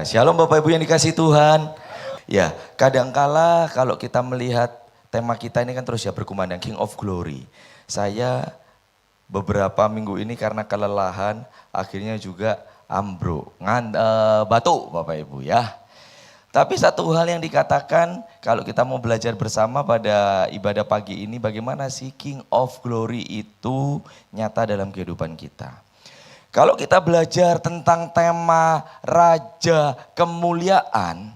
Ya, shalom Bapak Ibu yang dikasihi Tuhan. Ya, kadangkala kalau kita melihat tema kita ini kan terus ya berkumandang King of Glory. Saya beberapa minggu ini karena kelelahan akhirnya juga batuk Bapak Ibu ya. Tapi satu hal yang dikatakan kalau kita mau belajar bersama pada ibadah pagi ini bagaimana sih King of Glory itu nyata dalam kehidupan kita. Kalau kita belajar tentang tema Raja Kemuliaan,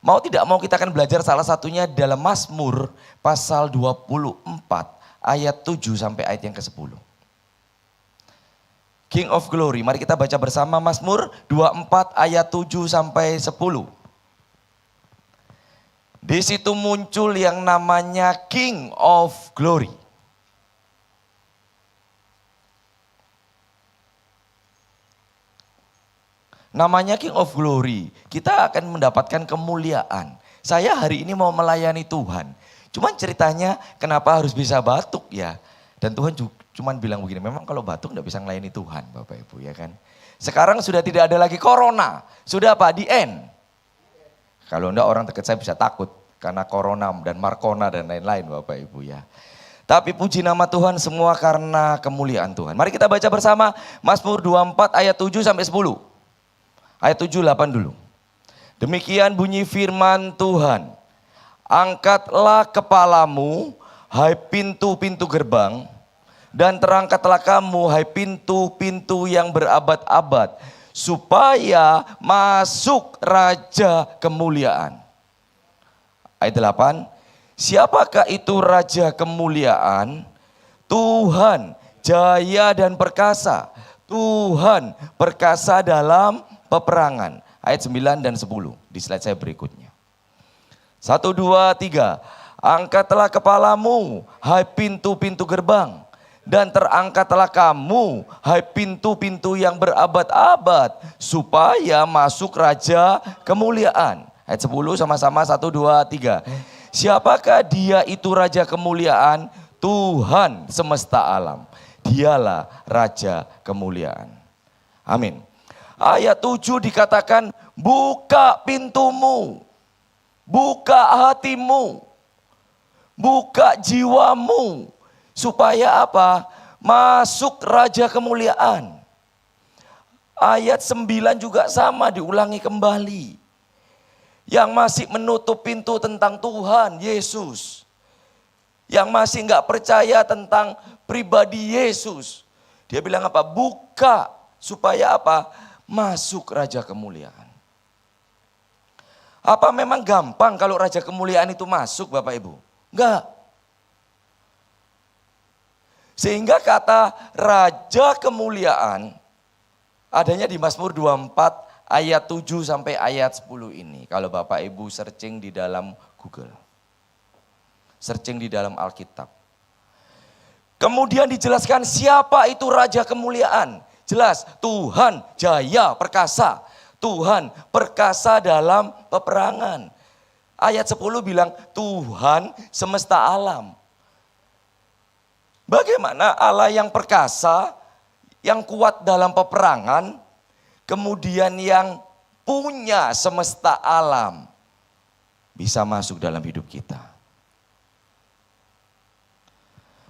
mau tidak mau kita akan belajar salah satunya dalam Mazmur pasal 24 ayat 7 sampai ayat yang ke-10. King of Glory, mari kita baca bersama Mazmur 24 ayat 7 sampai 10. Di situ muncul yang namanya King of Glory. Namanya King of Glory, kita akan mendapatkan kemuliaan. Saya hari ini mau melayani Tuhan. Cuman ceritanya kenapa harus bisa batuk ya. Dan Tuhan cuman bilang begini, memang kalau batuk enggak bisa melayani Tuhan Bapak Ibu ya kan. Sekarang sudah tidak ada lagi corona, sudah apa? The end. Kalau enggak orang dekat saya bisa takut karena corona dan markona dan lain-lain Bapak Ibu ya. Tapi puji nama Tuhan semua karena kemuliaan Tuhan. Mari kita baca bersama Mazmur 24 ayat 7 sampai 10. Ayat 7-8 dulu. Demikian bunyi firman Tuhan. Angkatlah kepalamu, hai pintu-pintu gerbang, dan terangkatlah kamu, hai pintu-pintu yang berabad-abad, supaya masuk Raja Kemuliaan. Ayat 8. Siapakah itu Raja Kemuliaan? Tuhan jaya dan perkasa. Tuhan perkasa dalam peperangan. Ayat 9 dan 10 di slide saya berikutnya. 1, 2, 3. Angkatlah kepalamu, hai pintu-pintu gerbang. Dan terangkatlah kamu, hai pintu-pintu yang berabad-abad. Supaya masuk Raja Kemuliaan. Ayat 10 sama-sama 1, 2, 3. Siapakah dia itu Raja Kemuliaan? Tuhan semesta alam. Dialah Raja Kemuliaan. Amin. Ayat 7 dikatakan buka pintumu, buka hatimu, buka jiwamu. Supaya apa? Masuk Raja Kemuliaan. Ayat 9 juga sama diulangi kembali. Yang masih menutup pintu tentang Tuhan Yesus. Yang masih enggak percaya tentang pribadi Yesus. Dia bilang apa? Buka supaya apa? Masuk Raja Kemuliaan. Apa memang gampang kalau Raja Kemuliaan itu masuk Bapak Ibu? Enggak. Sehingga kata Raja Kemuliaan adanya di Mazmur 24 ayat 7 sampai ayat 10 ini. Kalau Bapak Ibu searching di dalam Google. Searching di dalam Alkitab. Kemudian dijelaskan siapa itu Raja Kemuliaan. Jelas, Tuhan jaya perkasa. Tuhan perkasa dalam peperangan. Ayat 10 bilang Tuhan semesta alam. Bagaimana Allah yang perkasa, yang kuat dalam peperangan, kemudian yang punya semesta alam, bisa masuk dalam hidup kita.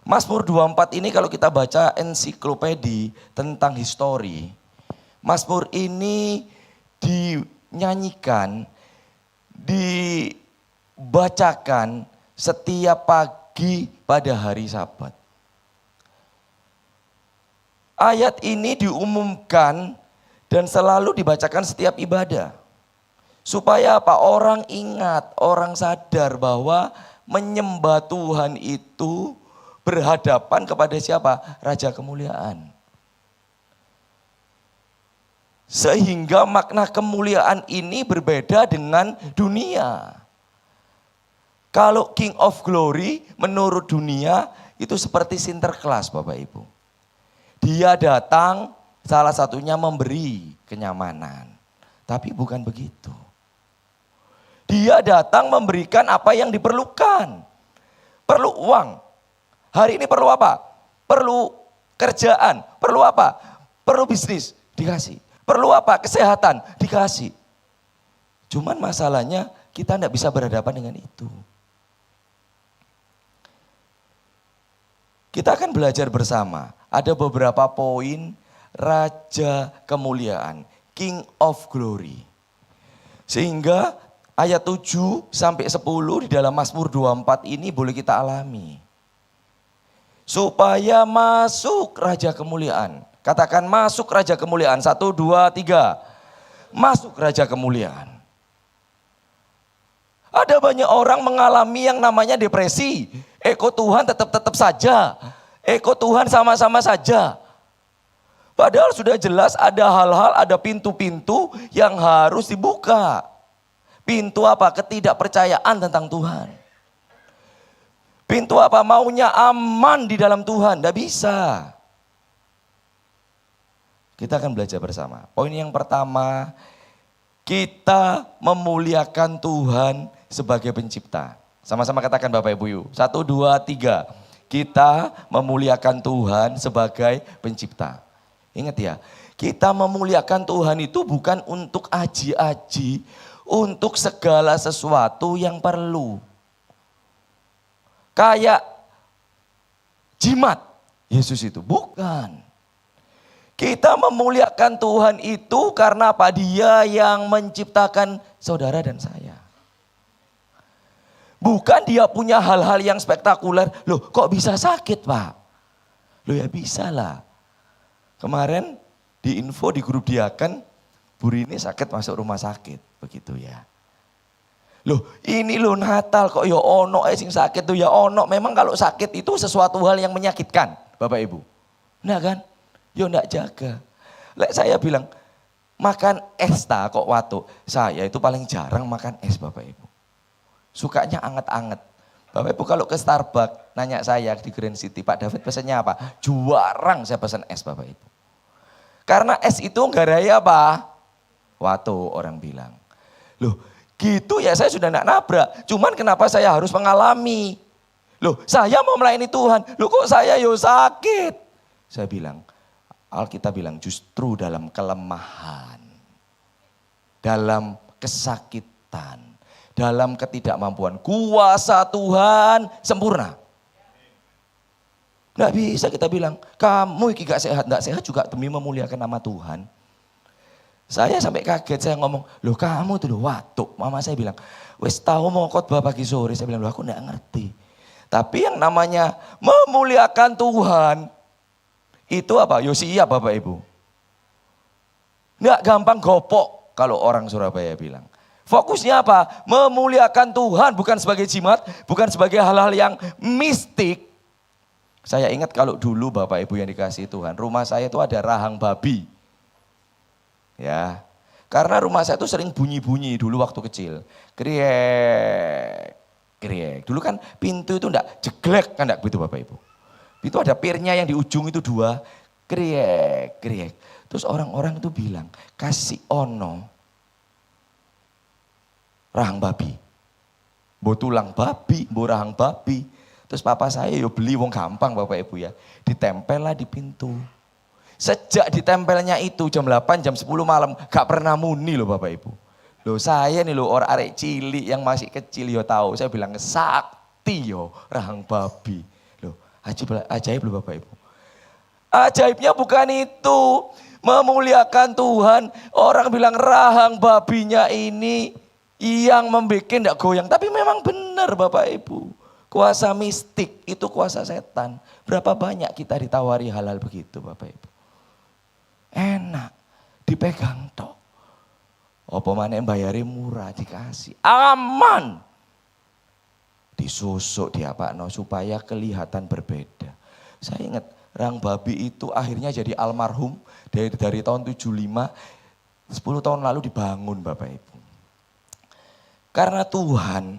Mazmur 24 ini kalau kita baca ensiklopedi tentang histori, Mazmur ini dinyanyikan, dibacakan setiap pagi pada hari Sabat. Ayat ini diumumkan dan selalu dibacakan setiap ibadah. Supaya apa? Orang ingat, orang sadar bahwa menyembah Tuhan itu berhadapan kepada siapa? Raja Kemuliaan. Sehingga makna kemuliaan ini berbeda dengan dunia. Kalau King of Glory menurut dunia itu seperti Sinterklas Bapak Ibu. Dia datang salah satunya memberi kenyamanan. Tapi bukan begitu. Dia datang memberikan apa yang diperlukan. Perlu uang. Hari ini perlu apa? Perlu kerjaan. Perlu apa? Perlu bisnis. Dikasih. Perlu apa? Kesehatan, dikasih. Cuman masalahnya kita tidak bisa berhadapan dengan itu. Kita akan belajar bersama. Ada beberapa poin Raja Kemuliaan, King of Glory. Sehingga ayat 7 sampai 10 di dalam Mazmur 24 ini boleh kita alami. Supaya masuk Raja Kemuliaan. Katakan masuk Raja Kemuliaan. 1, 2, 3. Masuk Raja Kemuliaan. Ada banyak orang mengalami yang namanya depresi. Eko Tuhan tetap saja. Eko Tuhan sama-sama saja. Padahal sudah jelas ada hal-hal, ada pintu-pintu yang harus dibuka. Pintu apa? Ketidakpercayaan tentang Tuhan. Pintu apa? Maunya aman di dalam Tuhan. Tidak bisa. Kita akan belajar bersama. Poin yang pertama, kita memuliakan Tuhan sebagai pencipta. Sama-sama katakan Bapak Ibu yuk. 1, 2, 3. Kita memuliakan Tuhan sebagai pencipta. Ingat ya, kita memuliakan Tuhan itu bukan untuk aji-aji, untuk segala sesuatu yang perlu. Kayak jimat Yesus itu, bukan. Kita memuliakan Tuhan itu karena apa? Dia yang menciptakan saudara dan saya. Bukan dia punya hal-hal yang spektakuler. Loh kok bisa sakit Pak? Loh ya bisa lah. Kemarin di info di grup diaken, Bu Rini sakit masuk rumah sakit. Begitu ya. Loh ini loh Natal kok ya ono sing sakit tuh ya ono. Memang kalau sakit itu sesuatu hal yang menyakitkan Bapak Ibu. Nah kan? Yo ndak jaga. Lek saya bilang makan es ta kok watu. Saya itu paling jarang makan es Bapak Ibu. Sukanya anget-anget. Bapak Ibu kalau ke Starbucks nanya saya di Grand City, Pak David pesannya apa? Jarang saya pesan es Bapak Ibu. Karena es itu nggarai apa? Watu orang bilang. Loh gitu ya saya sudah nak nabrak. Cuman kenapa saya harus mengalami? Loh saya mau melayani Tuhan. Loh kok saya yo sakit? Saya bilang, Alkitab bilang justru dalam kelemahan, dalam kesakitan, dalam ketidakmampuan, kuasa Tuhan sempurna. Nggak bisa kita bilang, kamu iki gak sehat, nggak sehat juga demi memuliakan nama Tuhan. Saya sampai kaget, saya ngomong, loh kamu tuh loh watuk. Mama saya bilang, wes tahu mau khotbah pagi sore. Saya bilang, loh aku nggak ngerti. Tapi yang namanya memuliakan Tuhan, itu apa? Yosia Bapak Ibu. Nggak gampang gopok kalau orang Surabaya bilang. Fokusnya apa? Memuliakan Tuhan bukan sebagai jimat, bukan sebagai hal-hal yang mistik. Saya ingat kalau dulu Bapak Ibu yang dikasihi Tuhan, rumah saya itu ada rahang babi. Ya. Karena rumah saya itu sering bunyi-bunyi dulu waktu kecil. Kriek, kriek. Dulu kan pintu itu enggak jeglek kan enggak begitu Bapak Ibu. Itu ada pirnya yang di ujung itu 2, kriek, kriek. Terus orang-orang itu bilang, kasih ono rahang babi. Mbok tulang babi, mbok rahang babi. Terus papa saya yo beli wong gampang Bapak Ibu ya. Ditempel lah di pintu. Sejak ditempelnya itu jam 8, jam 10 malam gak pernah muni loh Bapak Ibu. Loh saya nih loh orang arek cilik yang masih kecil yo tahu. Saya bilang sakti yo rahang babi. Loh ajaib loh Bapak Ibu. Ajaibnya bukan itu. Memuliakan Tuhan. Orang bilang rahang babinya ini yang membuat gak goyang. Tapi memang benar Bapak Ibu. Kuasa mistik itu kuasa setan. Berapa banyak kita ditawari hal-hal begitu Bapak Ibu. Enak, dipegang tok. Apa maneh bayari murah dikasih. Aman. Disusuk diapakno supaya kelihatan berbeda. Saya ingat rahang babi itu akhirnya jadi almarhum dari tahun 75. 10 tahun lalu dibangun Bapak Ibu. Karena Tuhan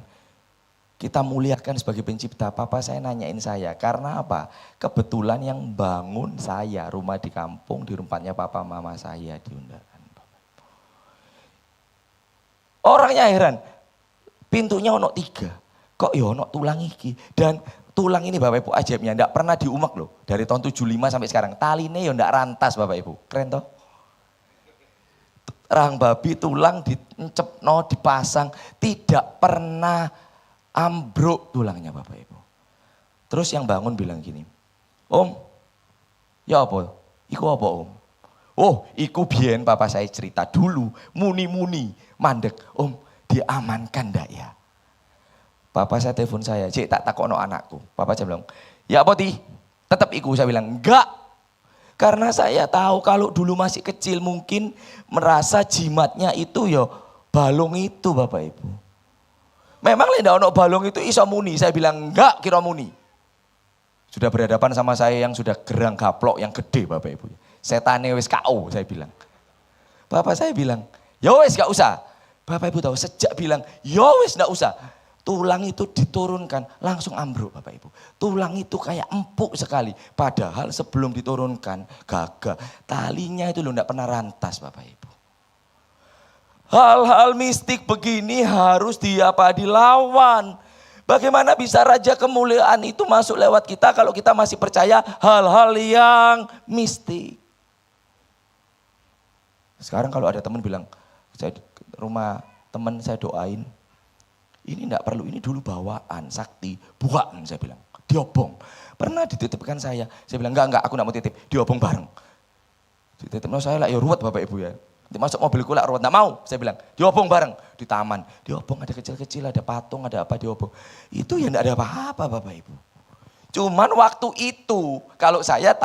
kita muliakan sebagai pencipta. Papa saya nanyain saya, karena apa? Kebetulan yang bangun saya, rumah di kampung, di tempatnya papa mama saya di Undaran. Orangnya heran, pintunya ono 3, kok ya ono tulang iki. Dan tulang ini Bapak Ibu ajaibnya, enggak pernah diumek loh. Dari tahun 75 sampai sekarang, taline ya enggak rantas Bapak Ibu, keren toh? rahang babi tulang diencepno dipasang tidak pernah ambruk tulangnya Bapak Ibu. Terus yang bangun bilang gini, Om, ya apa? Iku apa Om? Oh, iku biyen papa saya cerita dulu, muni-muni, mandek. Om, diamankan ndak ya? Papa saya telepon saya, Cik tak takono anakku. Papa saya bilang, ya apa Ti? Tetap iku, saya bilang, enggak. Karena saya tahu kalau dulu masih kecil mungkin merasa jimatnya itu ya balung itu Bapak Ibu. Memang ndak ono balung itu iso muni, saya bilang enggak kira muni. Sudah berhadapan sama saya yang sudah gerang gaplok yang gede Bapak Ibu. Setane wis KO saya bilang. Bapak saya bilang, ya wis gak usah. Bapak Ibu tahu sejak bilang, ya wis gak usah. Tulang itu diturunkan langsung ambruk Bapak Ibu. Tulang itu kayak empuk sekali. Padahal sebelum diturunkan gagah. Talinya itu loh gak pernah rantas Bapak Ibu. Hal-hal mistik begini harus dilawan. Bagaimana bisa raja kemuliaan itu masuk lewat kita kalau kita masih percaya hal-hal yang mistik. Sekarang kalau ada teman bilang, saya rumah teman saya doain, ini enggak perlu, ini dulu bawaan, sakti, bukan saya bilang, diobong. Pernah dititipkan saya bilang enggak aku enggak mau titip, diobong bareng. Dititipnya saya lah ya ruwet Bapak Ibu ya. Nanti masuk mobilku lah ruwet, enggak mau saya bilang, diobong bareng di taman. Diobong ada kecil-kecil, ada patung, ada apa diobong. Itu ya enggak ada apa-apa Bapak Ibu. Cuman waktu itu, kalau saya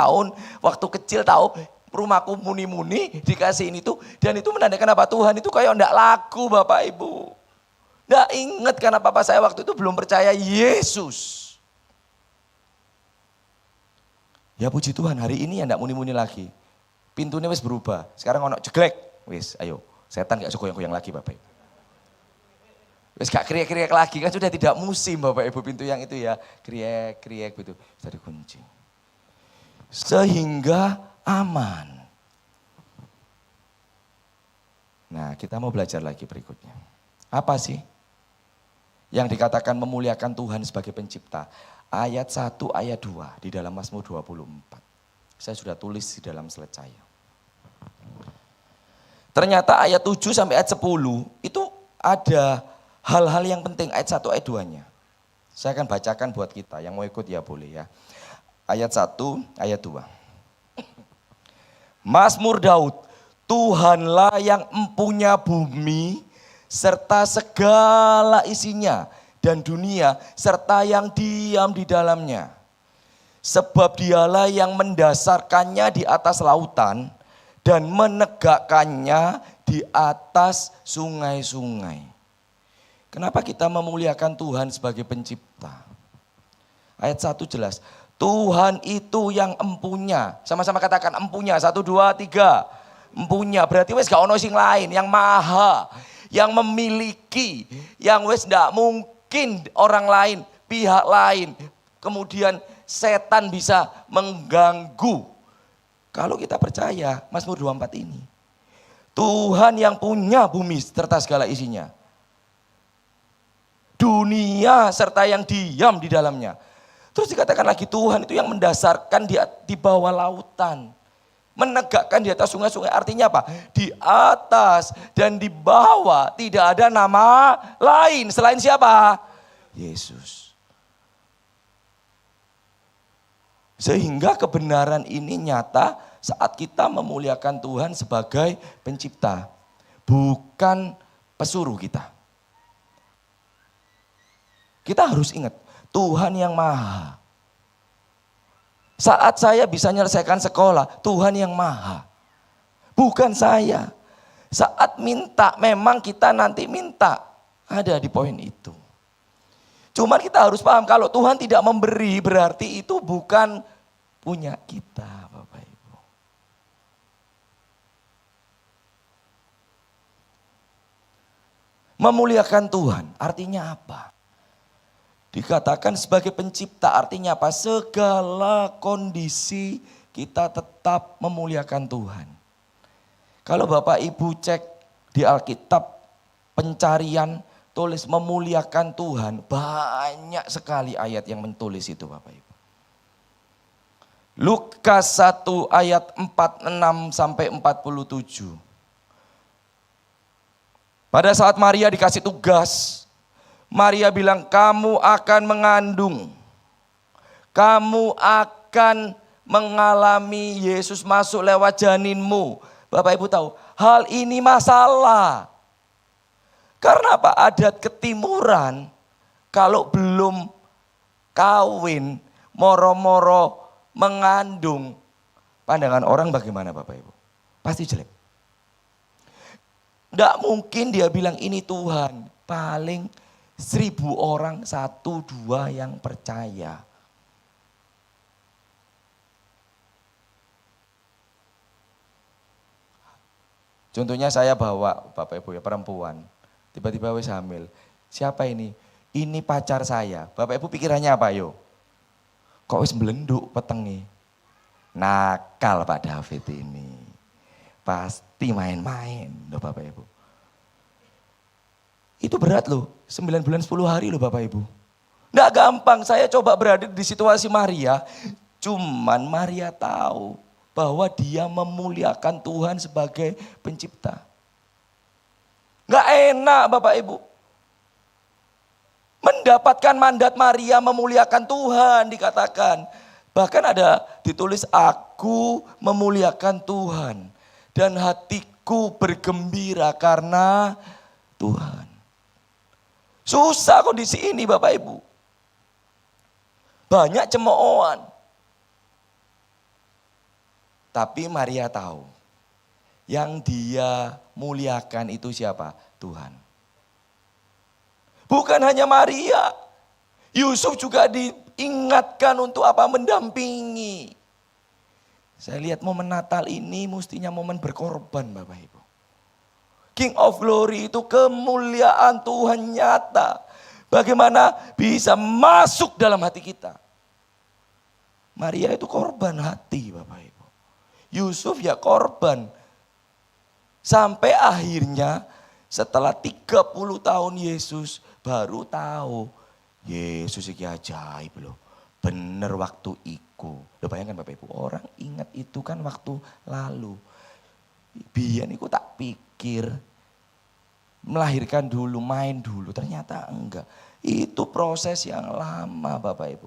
waktu kecil tahu, rumahku muni-muni dikasihin itu dan itu menandakan apa Tuhan itu kayak enggak laku Bapak Ibu. Enggak ingat karena papa saya waktu itu belum percaya Yesus. Ya puji Tuhan hari ini ya enggak muni-muni lagi. Pintunya wis berubah. Sekarang ono jeglek. Wis ayo setan enggak goyang-goyang lagi Bapak Ibu. Wis gak kriek-kriek lagi kan sudah tidak musim Bapak Ibu pintu yang itu ya. Kriek-kriek gitu. Sudah dikunci. Sehingga aman. Nah kita mau belajar lagi berikutnya. Apa sih yang dikatakan memuliakan Tuhan sebagai pencipta? Ayat 1, ayat 2 di dalam Mazmur 24. Saya sudah tulis di dalam slide saya. Ternyata ayat 7 sampai ayat 10 itu ada hal-hal yang penting ayat 1, ayat 2-nya. Saya akan bacakan buat kita, yang mau ikut ya boleh ya. Ayat 1, ayat 2. Mazmur Daud, Tuhanlah yang empunya bumi serta segala isinya dan dunia serta yang diam di dalamnya. Sebab dialah yang mendasarkannya di atas lautan dan menegakkannya di atas sungai-sungai. Kenapa kita memuliakan Tuhan sebagai pencipta? Ayat 1 jelas. Tuhan itu yang empunya. Sama-sama katakan empunya. 1, 2, 3. Empunya. Berarti wes gak ono sing lain. Yang maha. Yang memiliki. Yang wes gak mungkin orang lain. Pihak lain. Kemudian setan bisa mengganggu. Kalau kita percaya Mazmur 24 ini. Tuhan yang punya bumi serta segala isinya. Dunia serta yang diam di dalamnya. Terus dikatakan lagi Tuhan itu yang mendasarkan di bawah lautan. Menegakkan di atas sungai-sungai artinya apa? Di atas dan di bawah tidak ada nama lain. Selain siapa? Yesus. Sehingga kebenaran ini nyata saat kita memuliakan Tuhan sebagai pencipta. Bukan pesuruh kita. Kita harus ingat. Tuhan yang maha. Saat saya bisa menyelesaikan sekolah, Tuhan yang maha. Bukan saya. Saat minta, memang kita nanti minta. Ada di poin itu. Cuman kita harus paham, kalau Tuhan tidak memberi, berarti itu bukan punya kita, Bapak Ibu. Memuliakan Tuhan, artinya apa? Dikatakan sebagai pencipta artinya apa? Segala kondisi kita tetap memuliakan Tuhan. Kalau Bapak Ibu cek di Alkitab pencarian tulis memuliakan Tuhan. Banyak sekali ayat yang menulis itu Bapak Ibu. Lukas 1 ayat 46 sampai 47. Pada saat Maria dikasih tugas, Maria bilang, kamu akan mengandung. Kamu akan mengalami Yesus masuk lewat janinmu. Bapak Ibu tahu, hal ini masalah. Karena apa? Adat ketimuran, kalau belum kawin, moro-moro mengandung, pandangan orang bagaimana Bapak Ibu? Pasti jelek. Tidak mungkin dia bilang ini Tuhan. Paling 1000 orang, 1-2 yang percaya. Contohnya saya bawa Bapak Ibu ya perempuan. Tiba-tiba wis hamil. Siapa ini? Ini pacar saya. Bapak Ibu pikirannya apa yo? Kok wis melenduk petenge? Nakal Pak David ini. Pasti main-main loh Bapak Ibu. Itu berat loh, 9 bulan 10 hari loh Bapak Ibu. Nggak gampang, saya coba berada di situasi Maria. Cuman Maria tahu bahwa dia memuliakan Tuhan sebagai pencipta. Nggak enak Bapak Ibu. Mendapatkan mandat Maria memuliakan Tuhan dikatakan. Bahkan ada ditulis aku memuliakan Tuhan. Dan hatiku bergembira karena Tuhan. Susah kondisi ini Bapak Ibu. Banyak cemoohan. Tapi Maria tahu. Yang dia muliakan itu siapa? Tuhan. Bukan hanya Maria. Yusuf juga diingatkan untuk apa? Mendampingi. Saya lihat momen Natal ini mestinya momen berkorban Bapak Ibu. King of Glory itu kemuliaan Tuhan nyata. Bagaimana bisa masuk dalam hati kita. Maria itu korban hati Bapak Ibu. Yusuf ya korban. Sampai akhirnya setelah 30 tahun Yesus baru tahu. Yesus ini ajaib loh. Bener waktu iku. Loh bayangkan Bapak Ibu, orang ingat itu kan waktu lalu. Biyen iku tak pikir melahirkan dulu, main dulu. Ternyata enggak. Itu proses yang lama Bapak Ibu.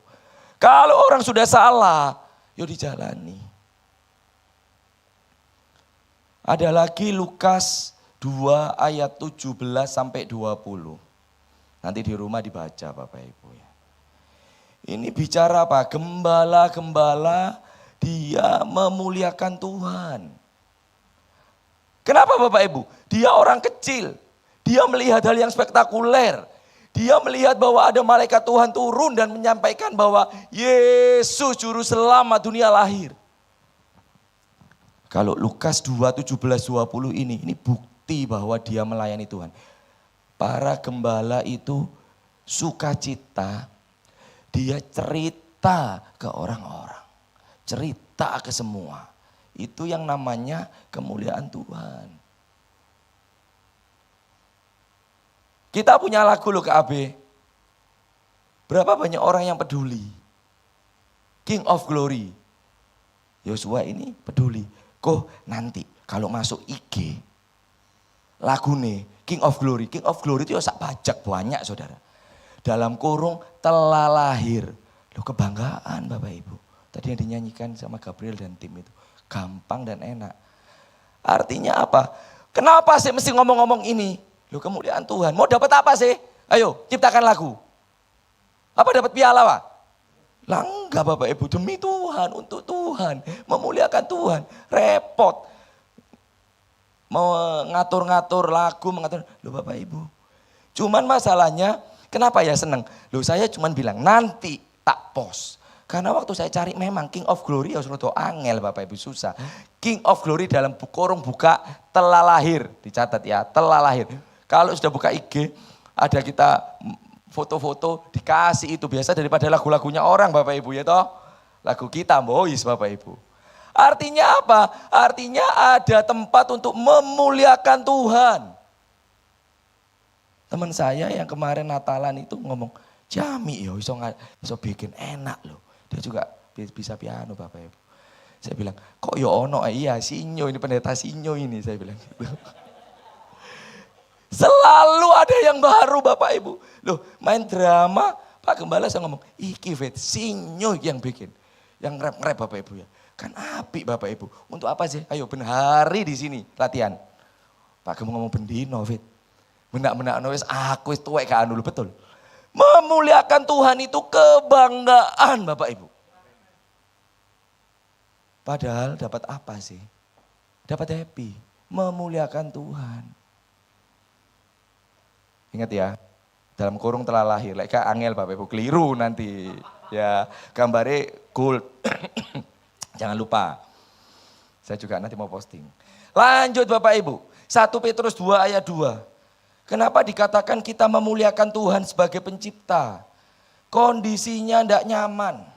Kalau orang sudah salah, yuk dijalani. Ada lagi Lukas 2 ayat 17 sampai 20. Nanti di rumah dibaca Bapak Ibu ya. Ini bicara apa? Gembala-gembala dia memuliakan Tuhan. Kenapa Bapak Ibu? Dia orang kecil. Dia melihat hal yang spektakuler. Dia melihat bahwa ada malaikat Tuhan turun dan menyampaikan bahwa Yesus juru selamat dunia lahir. Kalau Lukas 2, 17, 20 ini bukti bahwa dia melayani Tuhan. Para gembala itu sukacita. Dia cerita ke orang-orang. Cerita ke semua. Itu yang namanya kemuliaan Tuhan. Kita punya lagu loh KB. Berapa banyak orang yang peduli. King of Glory. Yosua ini peduli. Kok nanti kalau masuk IG. Lagu nih King of Glory. King of Glory itu ya sak bajak banyak saudara. Dalam kurung telah lahir. Loh kebanggaan Bapak Ibu. Tadi yang dinyanyikan sama Gabriel dan tim itu. Gampang dan enak. Artinya apa? Kenapa sih mesti ngomong-ngomong ini? Loh kemuliaan Tuhan. Mau dapat apa sih? Ayo ciptakan lagu. Apa dapat piala Pak? Lah enggak Bapak Ibu. Demi Tuhan, untuk Tuhan. Memuliakan Tuhan. Repot. Mau ngatur-ngatur lagu. Loh Bapak Ibu. Cuman masalahnya kenapa ya seneng? Loh saya cuman bilang nanti tak post. Karena waktu saya cari memang King of Glory harus rodo angel Bapak Ibu susah. King of Glory dalam kurung buka telah lahir. Dicatat ya telah lahir. Kalau sudah buka IG ada kita foto-foto dikasih itu biasa daripada lagu-lagunya orang Bapak Ibu ya toh. Lagu kita boys Bapak Ibu. Artinya apa? Artinya ada tempat untuk memuliakan Tuhan. Teman saya yang kemarin Natalan itu ngomong, Jami yo iso bikin enak loh. Dia juga bisa piano Bapak Ibu. Saya bilang, kok yo ono iya Sinyo ini pendeta Sinyo ini saya bilang gitu. Selalu ada yang baru Bapak Ibu. Loh main drama, Pak Gembala saya ngomong, iki Fit, sinyo yang bikin. Yang nge-rap Bapak Ibu ya. Kan apik Bapak Ibu. Untuk apa sih? Ayo ben hari di sini latihan. Pak Gembala ngomong bendino Fit. Benak-benak nulis aku itu tuwek gak anu betul. Memuliakan Tuhan itu kebanggaan Bapak Ibu. Padahal dapat apa sih? Dapat happy. Memuliakan Tuhan. Ingat ya, dalam kurung telah lahir. Leka angel Bapak Ibu, keliru nanti. Ya, gambarnya gold. Jangan lupa. Saya juga nanti mau posting. Lanjut Bapak Ibu. 1 Petrus 2 ayat 2. Kenapa dikatakan kita memuliakan Tuhan sebagai pencipta? Kondisinya tidak nyaman.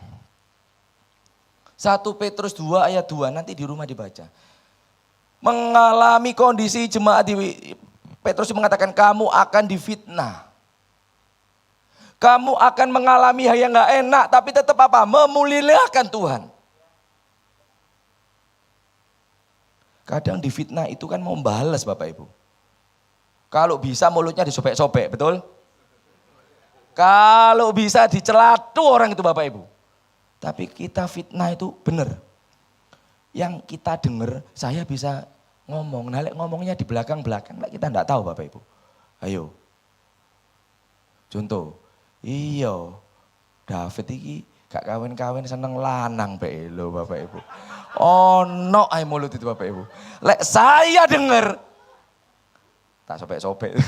1 Petrus 2 ayat 2, nanti di rumah dibaca. Mengalami kondisi jemaat di Petrus mengatakan kamu akan difitnah. Kamu akan mengalami hal yang gak enak tapi tetap apa? Memuliakan Tuhan. Kadang difitnah itu kan mau balas Bapak Ibu. Kalau bisa mulutnya disobek-sobek, betul? Kalau bisa dicelatu orang itu Bapak Ibu. Tapi kita fitnah itu benar. Yang kita dengar saya bisa ngomong, nah ngomongnya di belakang-belakang, kita enggak tahu Bapak Ibu. Ayo. Contoh, iya David iki gak kawin-kawin seneng lanang bae lho Bapak Ibu. Ono ae mulut itu Bapak Ibu. Lek saya denger tak sobek-sobek.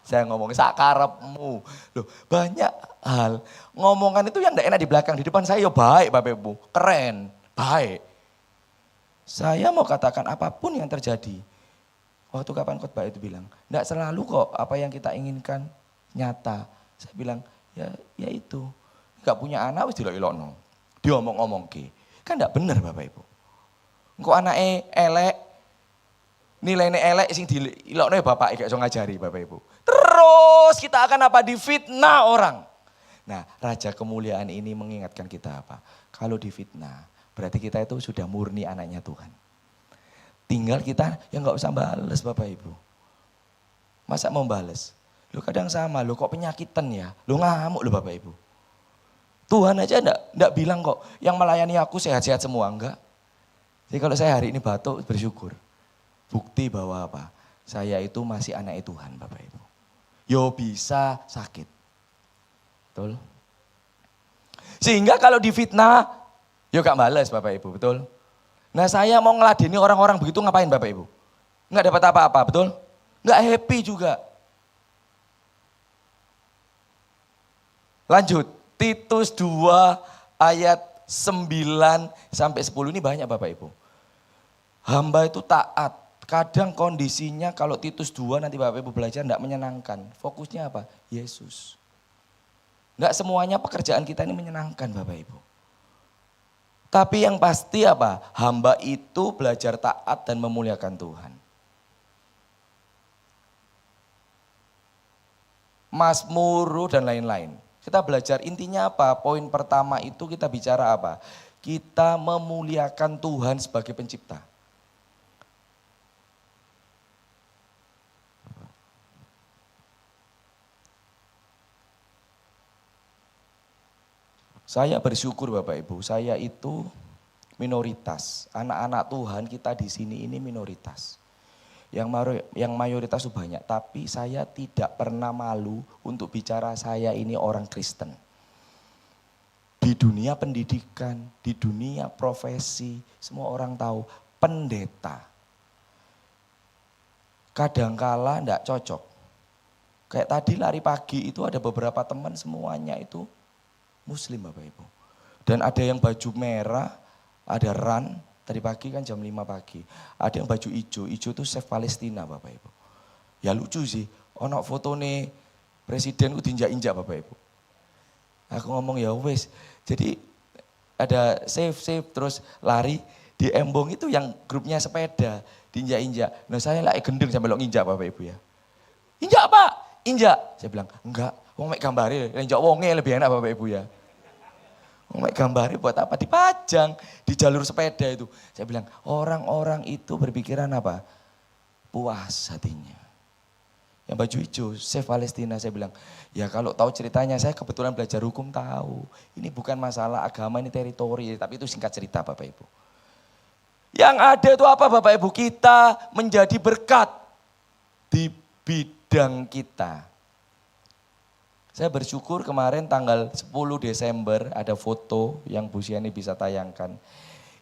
Saya ngomong sakarepmu. Loh, banyak hal ngomongan itu yang enggak enak di belakang, di depan saya yo baik Bapak Ibu, keren, baik. Saya mau katakan apapun yang terjadi. Waktu kapan khotbah itu bilang, enggak selalu kok apa yang kita inginkan nyata. Saya bilang, ya itu. Enggak punya anak wis dilok-ilokno. Diomong-omong ke. Kan enggak benar Bapak Ibu. Engko anake elek, nilainya elek sing dilokno bapak gak iso ngajari Bapak Ibu. Terus kita akan apa? Difitnah orang. Nah, Raja Kemuliaan ini mengingatkan kita apa? Kalau difitnah, berarti kita itu sudah murni anaknya Tuhan. Tinggal kita yang gak usah bales Bapak Ibu. Masa mau bales? Lu kadang sama, lu kok penyakitan ya? Lu ngamuk lu Bapak Ibu. Tuhan aja enggak bilang kok, yang melayani aku sehat-sehat semua, enggak. Jadi kalau saya hari ini batuk bersyukur. Bukti bahwa apa? Saya itu masih anak Tuhan Bapak Ibu. Yo bisa sakit. Betul? Sehingga kalau difitnah, yo gak bales Bapak Ibu, betul? Nah saya mau ngeladeni orang-orang begitu ngapain Bapak Ibu? Enggak dapat apa-apa, betul? Enggak happy juga. Lanjut, Titus 2 ayat 9 sampai 10 ini banyak Bapak Ibu. Hamba itu taat. Kadang kondisinya kalau Titus 2 nanti Bapak Ibu belajar enggak menyenangkan. Fokusnya apa? Yesus. Enggak semuanya pekerjaan kita ini menyenangkan Bapak Ibu. Tapi yang pasti apa? Hamba itu belajar taat dan memuliakan Tuhan. Mazmur dan lain-lain. Kita belajar intinya apa? Poin pertama itu kita bicara apa? Kita memuliakan Tuhan sebagai pencipta. Saya bersyukur Bapak Ibu, saya itu minoritas. Anak-anak Tuhan kita di sini ini minoritas. Yang mayoritas itu banyak, tapi saya tidak pernah malu untuk bicara saya ini orang Kristen. Di dunia pendidikan, di dunia profesi, semua orang tahu pendeta. Kadangkala enggak cocok. Kayak tadi lari pagi itu ada beberapa teman semuanya itu Muslim Bapak Ibu. Dan ada yang baju merah, ada run, tadi pagi kan jam 5 pagi. Ada yang baju hijau itu Save Palestina Bapak Ibu. Ya lucu sih, ono foto nih presiden ku diinjak-injak Bapak Ibu. Aku ngomong ya wes, jadi ada save terus lari di embong itu yang grupnya sepeda, diinjak-injak. Nah saya lagi gendeng sampai lo nginjak Bapak Ibu ya. Injak Pak, injak. Saya bilang enggak, wong mek gambare, injak wonge lebih enak Bapak Ibu ya. Wong mek gambare buat apa? Dipajang di jalur sepeda itu. Saya bilang orang-orang itu berpikiran apa? Puas hatinya. Yang baju hijau, Save Palestina. Saya bilang, ya kalau tahu ceritanya, saya kebetulan belajar hukum tahu. Ini bukan masalah agama, ini teritori. Tapi itu singkat cerita Bapak Ibu. Yang ada itu apa Bapak Ibu? Kita menjadi berkat di bidang kita. Saya bersyukur kemarin tanggal 10 Desember ada foto yang Bu Siani bisa tayangkan.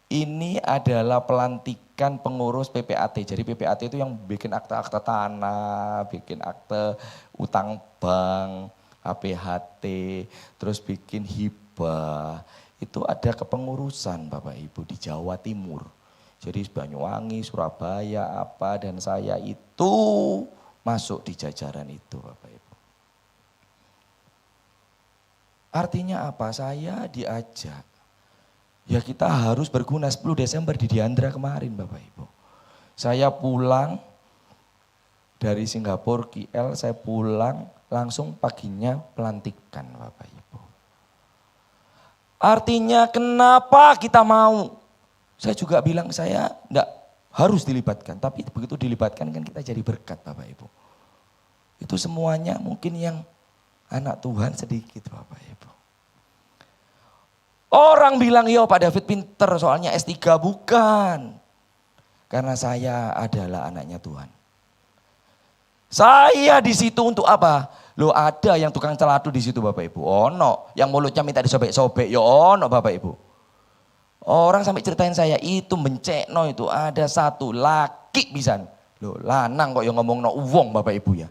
Ini adalah pelantikan pengurus PPAT. Jadi PPAT itu yang bikin akte-akte tanah, bikin akte utang bank, HPHT, terus bikin hibah. Itu ada kepengurusan Bapak Ibu di Jawa Timur. Jadi Banyuwangi, Surabaya, apa dan saya itu masuk di jajaran itu Bapak Ibu. Artinya apa? Saya diajak. Ya kita harus berguna 10 Desember di Diandra kemarin Bapak Ibu. Saya pulang dari Singapura KL, saya pulang langsung paginya pelantikan Bapak Ibu. Artinya kenapa kita mau? Saya juga bilang saya enggak harus dilibatkan. Tapi begitu dilibatkan kan kita jadi berkat Bapak Ibu. Itu semuanya mungkin yang anak Tuhan sedikit Bapak Ibu. Orang bilang, yo Pak David pinter soalnya S3, bukan. Karena saya adalah anaknya Tuhan. Saya di situ untuk apa? Loh ada yang tukang celatu di situ Bapak Ibu. Ono, yang mulutnya minta disobek-sobek, yo ono Bapak Ibu. Orang sampai ceritain saya itu mencekno itu ada satu laki pisan. Loh lanang kok yang ngomong no uwong Bapak Ibu ya.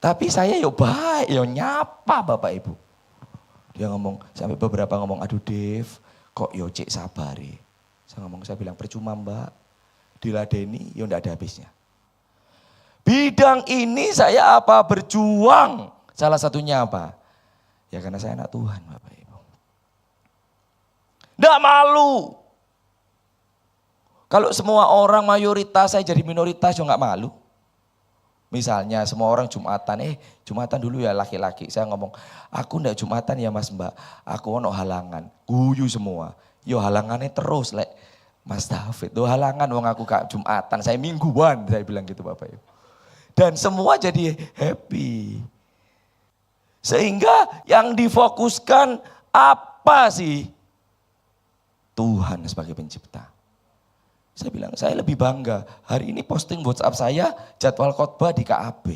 Tapi saya yo baik, yo nyapa Bapak Ibu. Dia ngomong, sampai beberapa ngomong, aduh Dev, kok yo cek sabari. Saya bilang percuma Mbak, diladeni yo ndak ada habisnya. Bidang ini saya apa? Berjuang. Salah satunya apa? Ya karena saya anak Tuhan Bapak Ibu. Ndak malu. Kalau semua orang mayoritas saya jadi minoritas yo nggak malu. Misalnya semua orang Jumatan, Jumatan dulu ya laki-laki. Saya ngomong, aku enggak Jumatan ya Mas Mbak, aku ono halangan. Guyu semua. Yo halangannya terus lek Mas David. Tuh halangan wong aku gak Jumatan, saya mingguan. Saya bilang gitu Bapak Ibu. Dan semua jadi happy. Sehingga yang difokuskan apa sih? Tuhan sebagai pencipta. Saya bilang, saya lebih bangga. Hari ini posting WhatsApp saya jadwal khotbah di KAB.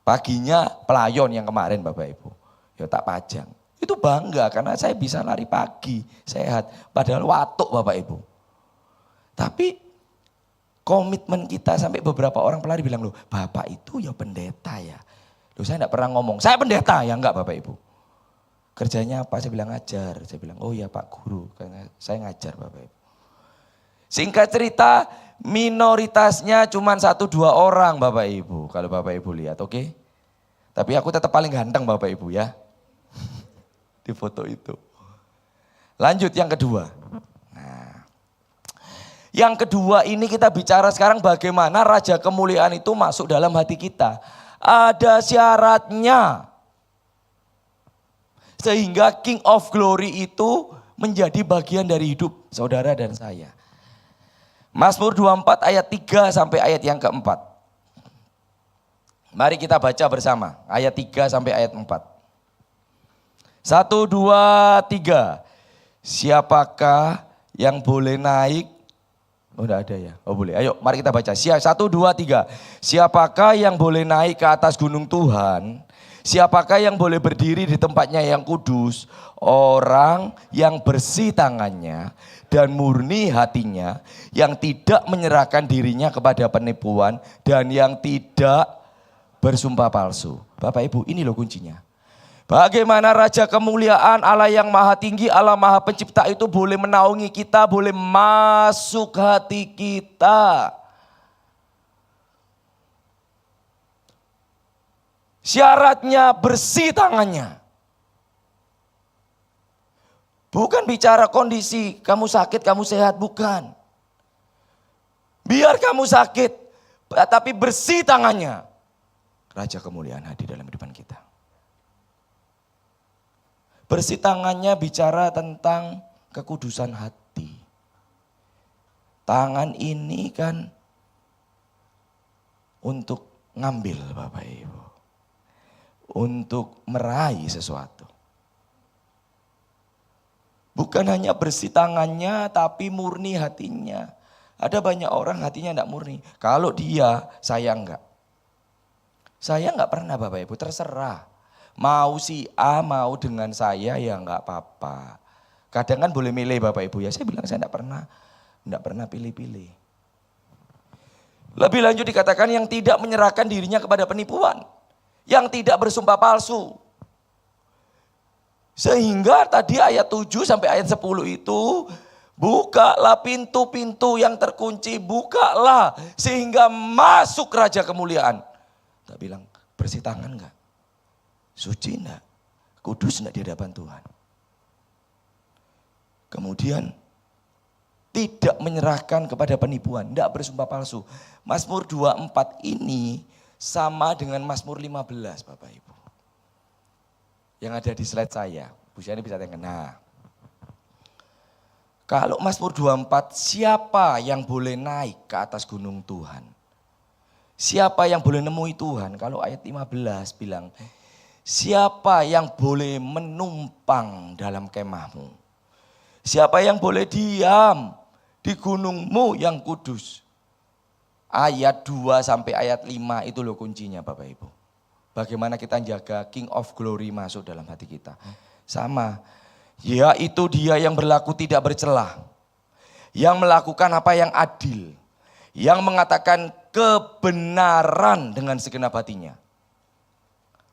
Paginya pelayon yang kemarin Bapak Ibu. Ya tak pajang. Itu bangga karena saya bisa lari pagi, sehat. Padahal watuk Bapak Ibu. Tapi komitmen kita sampai beberapa orang pelari bilang, loh Bapak itu ya pendeta ya. Loh saya enggak pernah ngomong, saya pendeta ya enggak Bapak Ibu. Kerjanya apa? Saya bilang ngajar. Saya bilang, oh ya Pak Guru. Karena saya ngajar Bapak Ibu. Singkat cerita, minoritasnya cuma 1-2 orang Bapak Ibu. Kalau Bapak Ibu lihat, oke? Tapi aku tetap paling ganteng Bapak Ibu ya. Di foto itu. Lanjut yang kedua. Nah, yang kedua ini kita bicara sekarang bagaimana Raja Kemuliaan itu masuk dalam hati kita. Ada syaratnya. Sehingga King of Glory itu menjadi bagian dari hidup saudara dan saya. Mazmur 24 ayat 3 sampai ayat yang keempat. Mari kita baca bersama ayat 3 sampai ayat 4. 1, 2, 3. Siapakah yang boleh naik? Oh enggak ada ya? Oh boleh, ayo mari kita baca. 1, 2, 3. Siapakah yang boleh naik ke atas gunung Tuhan? Siapakah yang boleh berdiri di tempatnya yang kudus? Orang yang bersih tangannya dan murni hatinya, yang tidak menyerahkan dirinya kepada penipuan dan yang tidak bersumpah palsu. Bapak Ibu, ini loh kuncinya. Bagaimana Raja Kemuliaan Allah yang Maha Tinggi, Allah Maha Pencipta itu boleh menaungi kita, boleh masuk hati kita. Syaratnya bersih tangannya. Bukan bicara kondisi kamu sakit, kamu sehat, bukan. Biar kamu sakit, tapi bersih tangannya. Raja Kemuliaan hadir dalam kehidupan kita. Bersih tangannya bicara tentang kekudusan hati. Tangan ini kan untuk ngambil Bapak Ibu. Untuk meraih sesuatu. Bukan hanya bersih tangannya tapi murni hatinya. Ada banyak orang hatinya enggak murni. Kalau dia, saya enggak. Saya enggak pernah Bapak Ibu, terserah. Mau si A mau dengan saya ya enggak apa-apa. Kadang kan boleh milih Bapak Ibu ya, saya bilang saya enggak pernah pilih-pilih. Lebih lanjut dikatakan yang tidak menyerahkan dirinya kepada penipuan. Yang tidak bersumpah palsu. Sehingga tadi ayat 7 sampai ayat 10 itu, bukalah pintu-pintu yang terkunci, bukalah sehingga masuk Raja Kemuliaan. Tak bilang, bersih tangan enggak? Suci enggak? Kudus enggak di hadapan Tuhan? Kemudian tidak menyerahkan kepada penipuan, enggak bersumpah palsu. Mazmur 24 ini sama dengan Mazmur 15 Bapak Ibu. Yang ada di slide saya, Bu Syani bisa tengok. Nah, kalau Mazmur 24, siapa yang boleh naik ke atas gunung Tuhan? Siapa yang boleh nemui Tuhan? Kalau ayat 15 bilang, siapa yang boleh menumpang dalam kemahmu? Siapa yang boleh diam di gunungmu yang kudus? Ayat 2 sampai ayat 5 itu loh kuncinya Bapak Ibu. Bagaimana kita jaga King of Glory masuk dalam hati kita. Sama, yaitu dia yang berlaku tidak bercelah. Yang melakukan apa yang adil. Yang mengatakan kebenaran dengan segenap hatinya.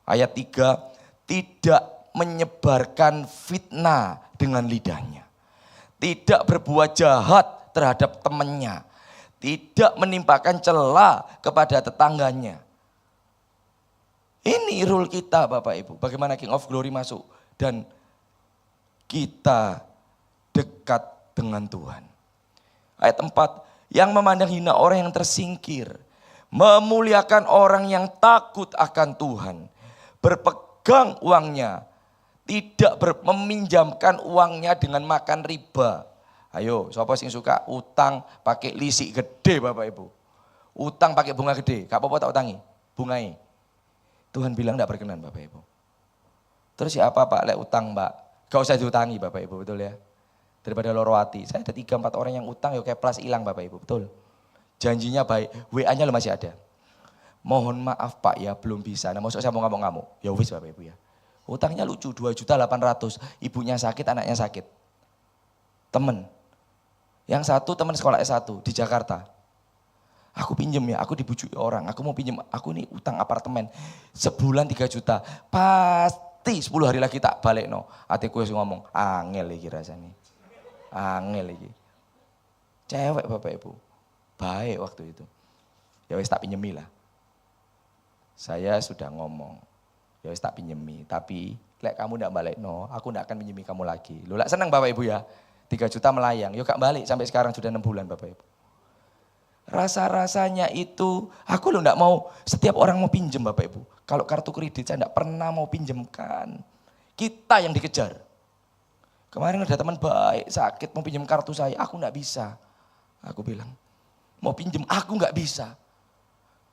Ayat 3, tidak menyebarkan fitnah dengan lidahnya. Tidak berbuat jahat terhadap temannya. Tidak menimpakan celah kepada tetangganya. Ini rule kita Bapak Ibu. Bagaimana King of Glory masuk. Dan kita dekat dengan Tuhan. Ayat 4. Yang memandang hina orang yang tersingkir. Memuliakan orang yang takut akan Tuhan. Berpegang uangnya. Tidak meminjamkan uangnya dengan makan riba. Ayo, siapa sing suka utang pakai lisik gede Bapak Ibu. Utang pakai bunga gede, gak apa-apa tak utangi, bungai. Tuhan bilang gak berkenan Bapak Ibu. Terus ya apa Pak, lek utang Mbak, gak usah diutangi Bapak Ibu, betul ya. Daripada loro hati, saya ada 3-4 orang yang utang ya kayak plus hilang Bapak Ibu, betul. Janjinya baik, WA-nya lo masih ada. Mohon maaf Pak ya, belum bisa. Nah maksud saya mau ngamuk-ngamuk, ya wis Bapak Ibu ya. Utangnya lucu, 2.800.000, ibunya sakit, anaknya sakit. Temen. Yang satu teman sekolah S1 di Jakarta. Aku pinjem ya, aku dibujuki orang. Aku mau pinjem, aku nih utang apartemen. Sebulan 3 juta. Pasti 10 hari lagi tak balik no. Hatiku ngomong, angel lagi rasanya. Angel lagi. Cewek Bapak Ibu. Baik waktu itu. Ya wis tak pinjemi lah. Saya sudah ngomong. Ya wis tak pinjemi. Tapi lek kamu ndak balik no, aku ndak akan pinjemi kamu lagi. Lu lek senang Bapak Ibu ya. 3 juta melayang, yuk gak balik sampai sekarang sudah 6 bulan Bapak Ibu. Rasa-rasanya itu, aku loh gak mau, setiap orang mau pinjem Bapak Ibu. Kalau kartu kredit saya gak pernah mau pinjemkan. Kita yang dikejar. Kemarin ada teman baik, sakit mau pinjem kartu saya, aku gak bisa. Aku bilang, mau pinjem, aku gak bisa.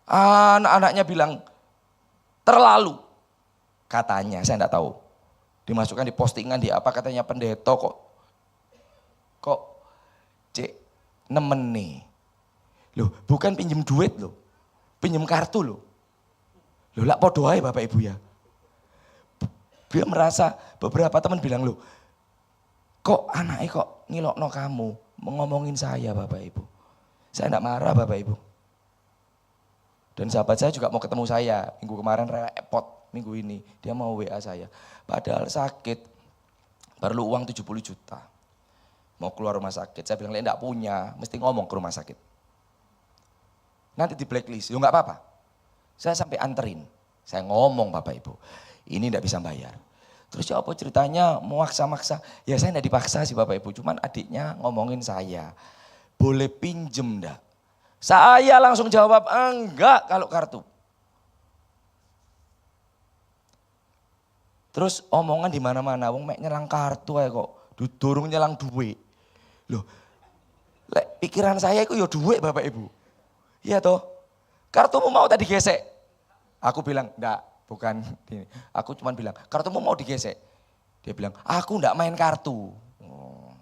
Anak-anaknya bilang, terlalu. Katanya, saya gak tahu. Dimasukkan di postingan, di apa katanya pendeta kok cek nemen nih. Loh bukan pinjem duit loh. Pinjem kartu loh. Loh lah podo ae Bapak Ibu ya. Dia merasa beberapa teman bilang loh. Kok anaknya kok ngilokno kamu. Ngomongin saya Bapak Ibu. Saya enggak marah Bapak Ibu. Dan sahabat saya juga mau ketemu saya. Minggu kemarin repot. Minggu ini dia mau WA saya. Padahal sakit. Perlu uang 70 juta. Mau keluar rumah sakit, saya bilang, enggak punya, mesti ngomong ke rumah sakit. Nanti di blacklist, ya enggak apa-apa. Saya sampai anterin, saya ngomong Bapak Ibu, ini enggak bisa bayar. Terus ya apa ceritanya, maksa-maksa, ya saya enggak dipaksa sih Bapak Ibu, cuman adiknya ngomongin saya, boleh pinjem enggak? Saya langsung jawab, enggak kalau kartu. Terus omongan di mana-mana, wong mek nyelang kartu aja kok, durung nyelang duit. Loh, pikiran saya itu ya duit Bapak Ibu. Iya toh. kartumu mau tadi gesek. Aku bilang, enggak, bukan ini. Aku cuma bilang, kartumu mau digesek. Dia bilang, aku enggak main kartu. Oh.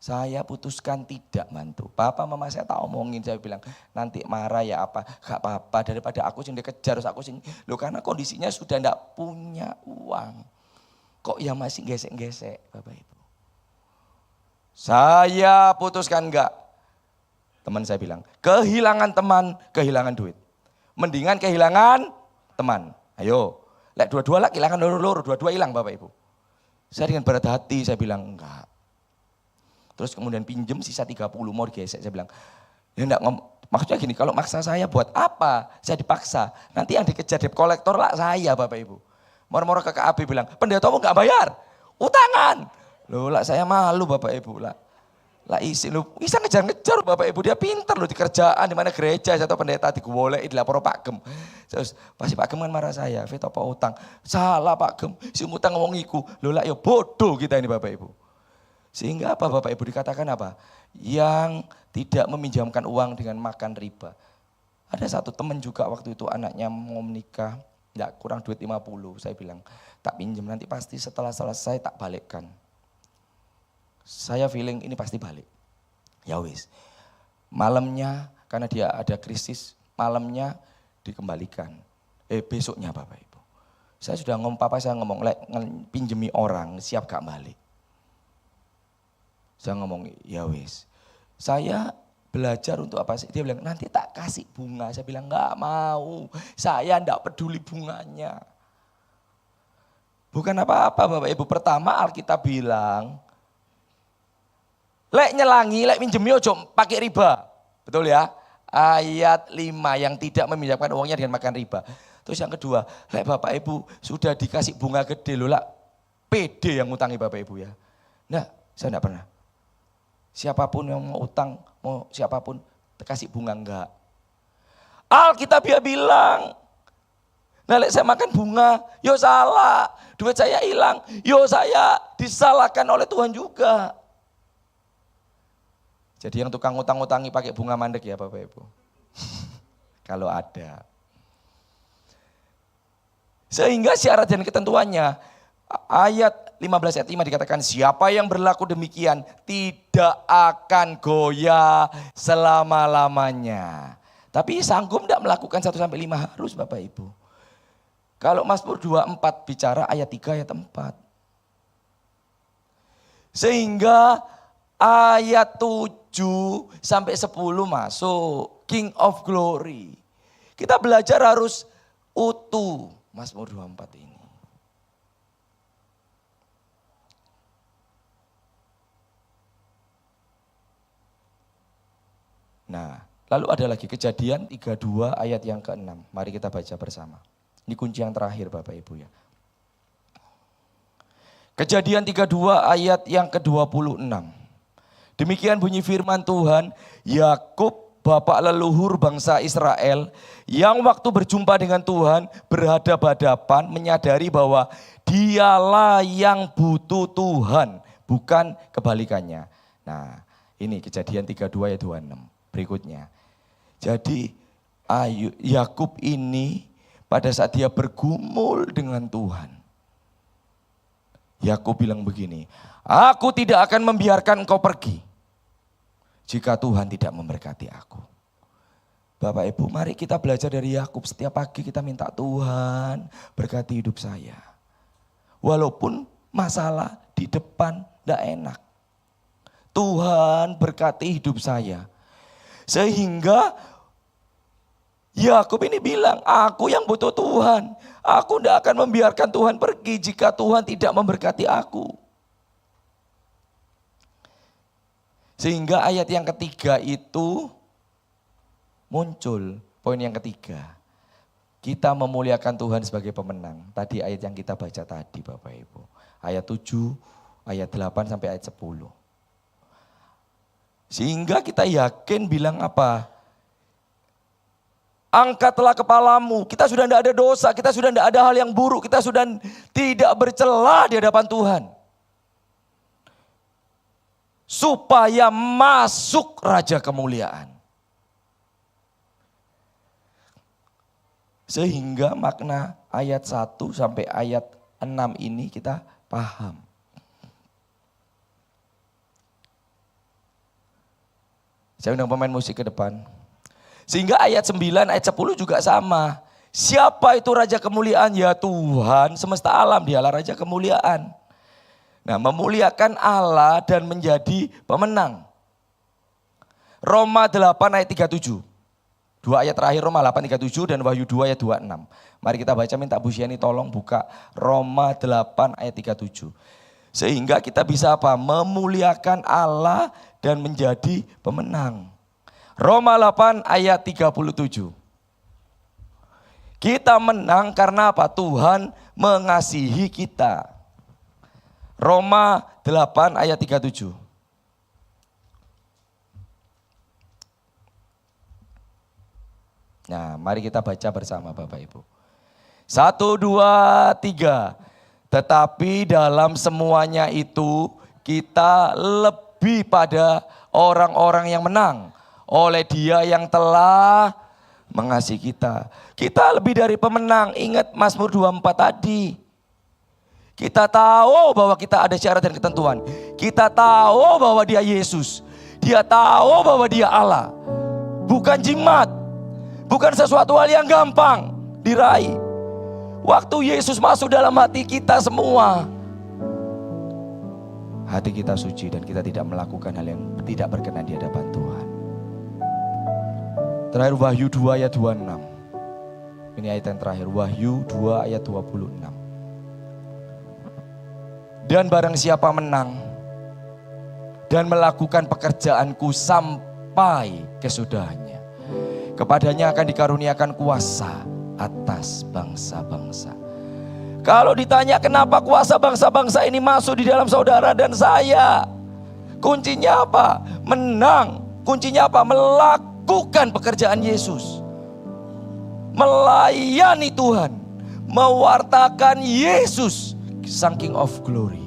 Saya putuskan tidak bantu. Papa mama saya tak omongin, saya bilang nanti marah ya apa, gak apa-apa daripada aku sing dikejar, aku sing, loh karena kondisinya sudah enggak punya uang. Kok ya masih gesek-gesek Bapak Ibu. Saya putuskan enggak. Teman saya bilang, kehilangan teman, kehilangan duit. Mendingan kehilangan teman. Ayo, lek dua-dua lah kehilangan loro-loro, dua-dua hilang Bapak Ibu. Saya dengan berat hati, saya bilang enggak. Terus kemudian pinjem sisa 30 mau digesek, saya bilang, ya enggak maksudnya gini, kalau maksa saya buat apa? Saya dipaksa, nanti yang dikejar debt kolektor lah saya Bapak Ibu. Moro-moro ke KAB bilang, pendetamu enggak bayar, utangan. Loh lah saya malu Bapak Ibu lah. Lah isi lu bisa ngejar-ngejar Bapak Ibu, dia pinter loh di kerjaan di mana gereja atau pendeta digolek dilapor Pak Gem. Terus pasti Pak Gem kan marah saya, "Fit apa utang?" Salah Pak Gem, si utang ngomong iku. Lho lah ya bodoh kita ini Bapak Ibu. Sehingga apa Bapak Ibu dikatakan apa? Yang tidak meminjamkan uang dengan makan riba. Ada satu teman juga waktu itu anaknya mau menikah, enggak kurang duit 50, saya bilang, "Tak pinjam nanti pasti setelah selesai tak balikkan." Saya feeling ini pasti balik. Ya wis. Malamnya karena dia ada krisis, malamnya dikembalikan. Besoknya Bapak Ibu. Saya sudah papa saya ngomong, "Lek pinjemi orang siap gak balik." Saya ngomong, "Ya wis." Saya belajar untuk apa sih? Dia bilang, "Nanti tak kasih bunga." Saya bilang, "Enggak mau. Saya enggak peduli bunganya." Bukan apa-apa Bapak Ibu. Pertama Alkitab bilang, lek nyelangi, lek minjemi ojo pakai riba. Betul ya? Ayat 5 yang tidak meminjamkan uangnya dengan makan riba. Terus yang kedua, lek Bapak Ibu sudah dikasih bunga gede loh lah. PD yang ngutangi Bapak Ibu ya. Nah, saya enggak pernah. Siapapun yang mau utang, mau siapapun kasih bunga enggak. Alkitab dia bilang, nah lek saya makan bunga, yo salah. Duit saya hilang, yo saya disalahkan oleh Tuhan juga. Jadi yang tukang utang-utangi pakai bunga mandek ya Bapak Ibu. Kalau ada. Sehingga syarat dan ketentuannya, ayat 15 ayat 5 dikatakan, siapa yang berlaku demikian tidak akan goyah selama-lamanya. Tapi sanggup tidak melakukan 1-5 harus Bapak Ibu. Kalau Mazmur 24 bicara ayat 3 ayat 4. Sehingga ayat 7-10 masuk King of Glory. Kita belajar harus utuh Mazmur 24 ini. Nah, lalu ada lagi Kejadian 32 ayat yang ke-6. Mari kita baca bersama. Ini kunci yang terakhir Bapak Ibu ya. Kejadian 32 ayat yang ke-26. Demikian bunyi firman Tuhan, Yakub bapak leluhur bangsa Israel yang waktu berjumpa dengan Tuhan berhadap-hadapan menyadari bahwa dialah yang butuh Tuhan, bukan kebalikannya. Nah, ini Kejadian 32 ayat 26 berikutnya. Jadi Yakub ini pada saat dia bergumul dengan Tuhan, Yakub bilang begini, aku tidak akan membiarkan engkau pergi jika Tuhan tidak memberkati aku. Bapak Ibu, mari kita belajar dari Yakub. Setiap pagi kita minta Tuhan berkati hidup saya. Walaupun masalah di depan tidak enak. Tuhan berkati hidup saya. Sehingga Yakub ini bilang, aku yang butuh Tuhan. Aku tidak akan membiarkan Tuhan pergi jika Tuhan tidak memberkati aku. Sehingga ayat yang ketiga itu muncul, poin yang ketiga. Kita memuliakan Tuhan sebagai pemenang. Tadi ayat yang kita baca tadi Bapak Ibu. Ayat 7, ayat 8 sampai ayat 10. Sehingga kita yakin bilang apa? Angkatlah kepalamu, kita sudah tidak ada dosa, kita sudah tidak ada hal yang buruk, kita sudah tidak bercela di hadapan Tuhan. Supaya masuk Raja Kemuliaan. Sehingga makna ayat 1 sampai ayat 6 ini kita paham. Saya undang pemain musik ke depan. Sehingga ayat 9, ayat 10 juga sama. Siapa itu Raja Kemuliaan? Ya Tuhan semesta alam, dialah Raja Kemuliaan. Nah, memuliakan Allah dan menjadi pemenang. Roma 8 ayat 37. Dua ayat terakhir Roma 8:37 dan Wahyu 2 ayat 26. Mari kita baca, minta Bu Siani tolong buka Roma 8 ayat 37. Sehingga kita bisa apa? Memuliakan Allah dan menjadi pemenang. Roma 8 ayat 37. Kita menang karena apa? Tuhan mengasihi kita. Roma 8 ayat 37. Nah, mari kita baca bersama Bapak Ibu. 1, 2, 3. Tetapi dalam semuanya itu kita lebih pada orang-orang yang menang oleh Dia yang telah mengasihi kita. Kita lebih dari pemenang. Ingat Mazmur 24 tadi. Kita tahu bahwa kita ada syarat dan ketentuan. Kita tahu bahwa Dia Yesus. Dia tahu bahwa Dia Allah. Bukan jimat. Bukan sesuatu hal yang gampang diraih. Waktu Yesus masuk dalam hati kita semua, hati kita suci dan kita tidak melakukan hal yang tidak berkenan di hadapan Tuhan. Terakhir Wahyu 2 ayat 26. Ini ayat yang terakhir, Wahyu 2 ayat 26. Dan barang siapa menang dan melakukan pekerjaanku sampai kesudahannya, kepadanya akan dikaruniakan kuasa atas bangsa-bangsa. Kalau ditanya kenapa kuasa bangsa-bangsa ini masuk di dalam saudara dan saya, kuncinya apa? Menang. Kuncinya apa? Melakukan pekerjaan Yesus. Melayani Tuhan. Mewartakan Yesus, Sang King of Glory.